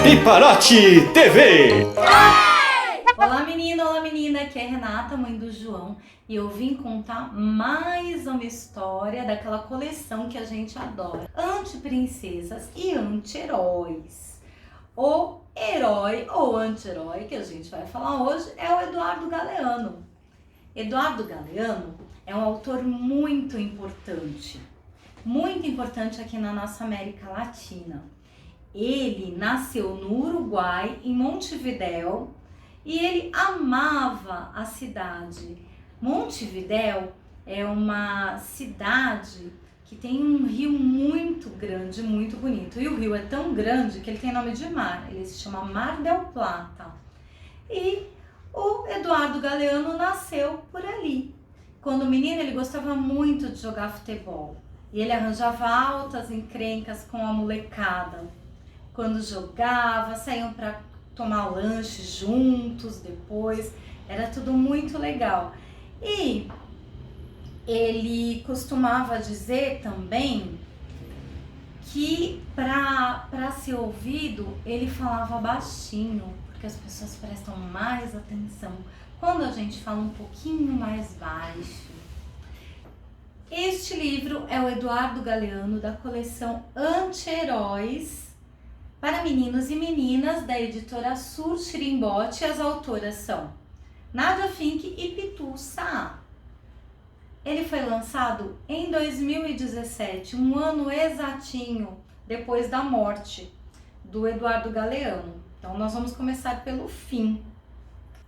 Piparote TV. Olá menino, olá menina, aqui é Renata, mãe do João, e eu vim contar mais uma história daquela coleção que a gente adora, anti-princesas e anti-heróis. O herói ou anti-herói que a gente vai falar hoje é o Eduardo Galeano. Eduardo Galeano é um autor muito importante aqui na nossa América Latina. Ele nasceu no Uruguai, em Montevidéu, e ele amava a cidade. Montevidéu é uma cidade que tem um rio muito grande, muito bonito. E o rio é tão grande que ele tem nome de mar, ele se chama Mar del Plata. E o Eduardo Galeano nasceu por ali. Quando menino, ele gostava muito de jogar futebol. E ele arranjava altas encrencas com a molecada. Quando jogava, saíam para tomar lanche juntos depois, era tudo muito legal. E ele costumava dizer também que para ser ouvido, ele falava baixinho, porque as pessoas prestam mais atenção quando a gente fala um pouquinho mais baixo. Este livro é o Eduardo Galeano, da coleção Anti-Heróis, para meninos e meninas, da editora Sur-Chirimbote. As autoras são Nádia Fink e Pitu Saá. Ele foi lançado em 2017, um ano exatinho depois da morte do Eduardo Galeano. Então nós vamos começar pelo fim.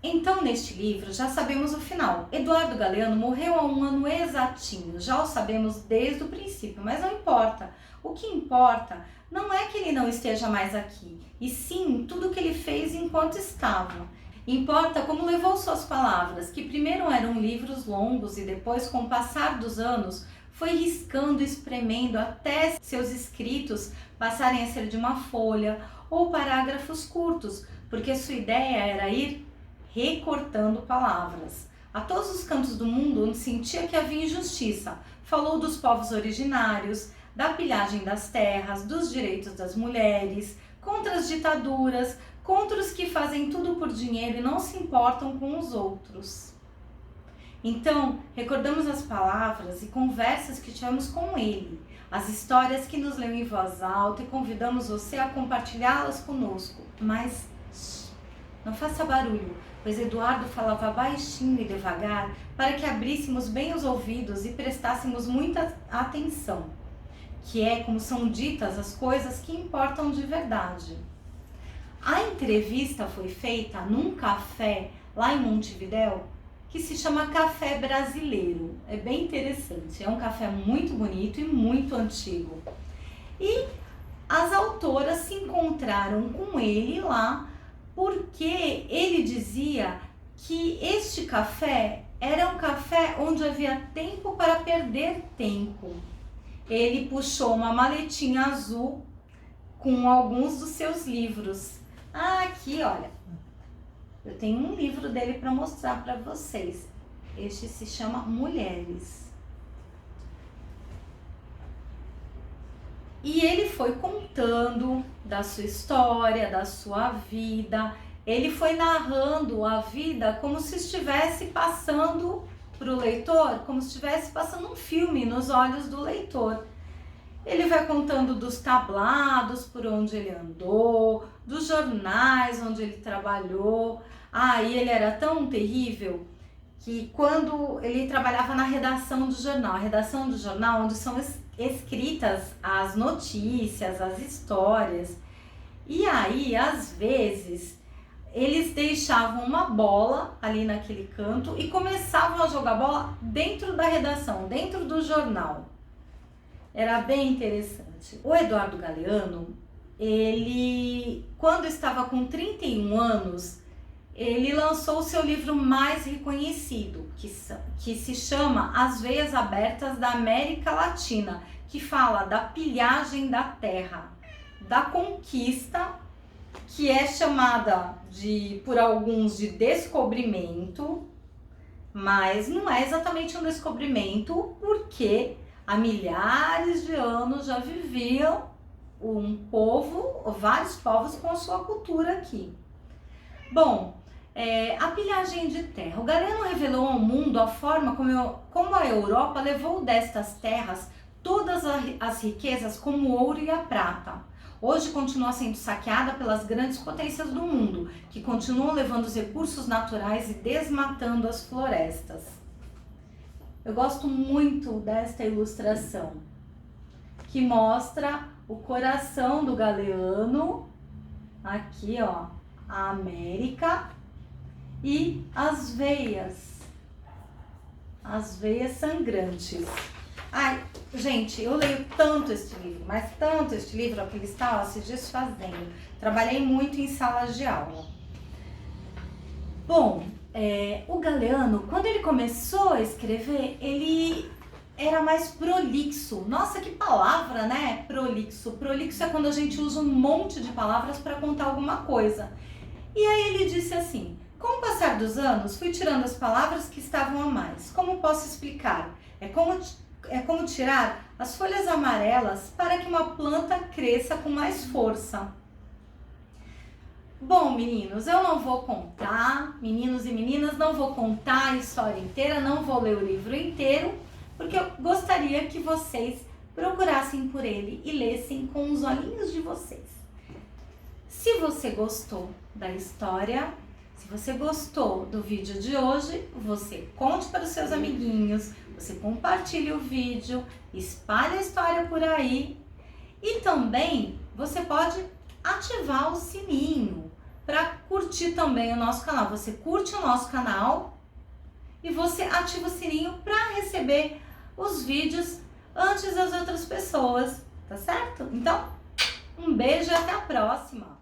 Então, neste livro, já sabemos o final. Eduardo Galeano morreu há um ano exatinho, já o sabemos desde o princípio, mas não importa. O que importa não é que ele não esteja mais aqui, e sim tudo que ele fez enquanto estava. Importa como levou suas palavras, que primeiro eram livros longos e depois, com o passar dos anos, foi riscando e espremendo até seus escritos passarem a ser de uma folha ou parágrafos curtos, porque sua ideia era ir recortando palavras. A todos os cantos do mundo onde sentia que havia injustiça, falou dos povos originários, da pilhagem das terras, dos direitos das mulheres, contra as ditaduras, contra os que fazem tudo por dinheiro e não se importam com os outros. Então, recordamos as palavras e conversas que tivemos com ele, as histórias que nos leu em voz alta e convidamos você a compartilhá-las conosco. Mas não faça barulho, pois Eduardo falava baixinho e devagar para que abríssemos bem os ouvidos e prestássemos muita atenção, que é como são ditas as coisas que importam de verdade. A entrevista foi feita num café lá em Montevidéu que se chama Café Brasileiro. É bem interessante, é um café muito bonito e muito antigo. E as autoras se encontraram com ele lá porque ele dizia que este café era um café onde havia tempo para perder tempo. Ele puxou uma maletinha azul com alguns dos seus livros. Aqui, olha, eu tenho um livro dele para mostrar para vocês. Este se chama Mulheres. E ele foi contando da sua história, da sua vida. Ele foi narrando a vida como se estivesse passando para o leitor, como se estivesse passando um filme nos olhos do leitor. Ele vai contando dos tablados por onde ele andou, dos jornais onde ele trabalhou. E ele era tão terrível que quando ele trabalhava na redação do jornal, a redação do jornal onde são escritas as notícias, as histórias, e aí às vezes eles deixavam uma bola ali naquele canto e começavam a jogar bola dentro da redação, dentro do jornal. Era bem interessante. O Eduardo Galeano, ele, quando estava com 31 anos, ele lançou o seu livro mais reconhecido, que se chama As Veias Abertas da América Latina, que fala da pilhagem da terra, da conquista, que é chamada por alguns de descobrimento, mas não é exatamente um descobrimento, porque há milhares de anos já viviam um povo, vários povos com a sua cultura aqui. Bom, a pilhagem de terra. O Galeano revelou ao mundo a forma como a Europa levou destas terras todas as riquezas como o ouro e a prata. Hoje continua sendo saqueada pelas grandes potências do mundo, que continuam levando os recursos naturais e desmatando as florestas. Eu gosto muito desta ilustração, que mostra o coração do Galeano, aqui ó, a América, e as veias sangrantes. Ai, gente, eu leio tanto este livro, mas tanto este livro, ó, que ele está se desfazendo. Trabalhei muito em salas de aula. Bom, o Galeano, quando ele começou a escrever, ele era mais prolixo. Nossa, que palavra, né? Prolixo. Prolixo é quando a gente usa um monte de palavras para contar alguma coisa. E aí ele disse assim: com o passar dos anos, fui tirando as palavras que estavam a mais. Como posso explicar? É como tirar as folhas amarelas para que uma planta cresça com mais força. Bom, meninos, eu não vou contar, meninos e meninas, não vou contar a história inteira, não vou ler o livro inteiro, porque eu gostaria que vocês procurassem por ele e lessem com os olhinhos de vocês. Se você gostou da história, se você gostou do vídeo de hoje, você conte para os seus amiguinhos, você compartilhe o vídeo, espalhe a história por aí e também você pode ativar o sininho para curtir também o nosso canal. Você curte o nosso canal e você ativa o sininho para receber os vídeos antes das outras pessoas, tá certo? Então, um beijo e até a próxima!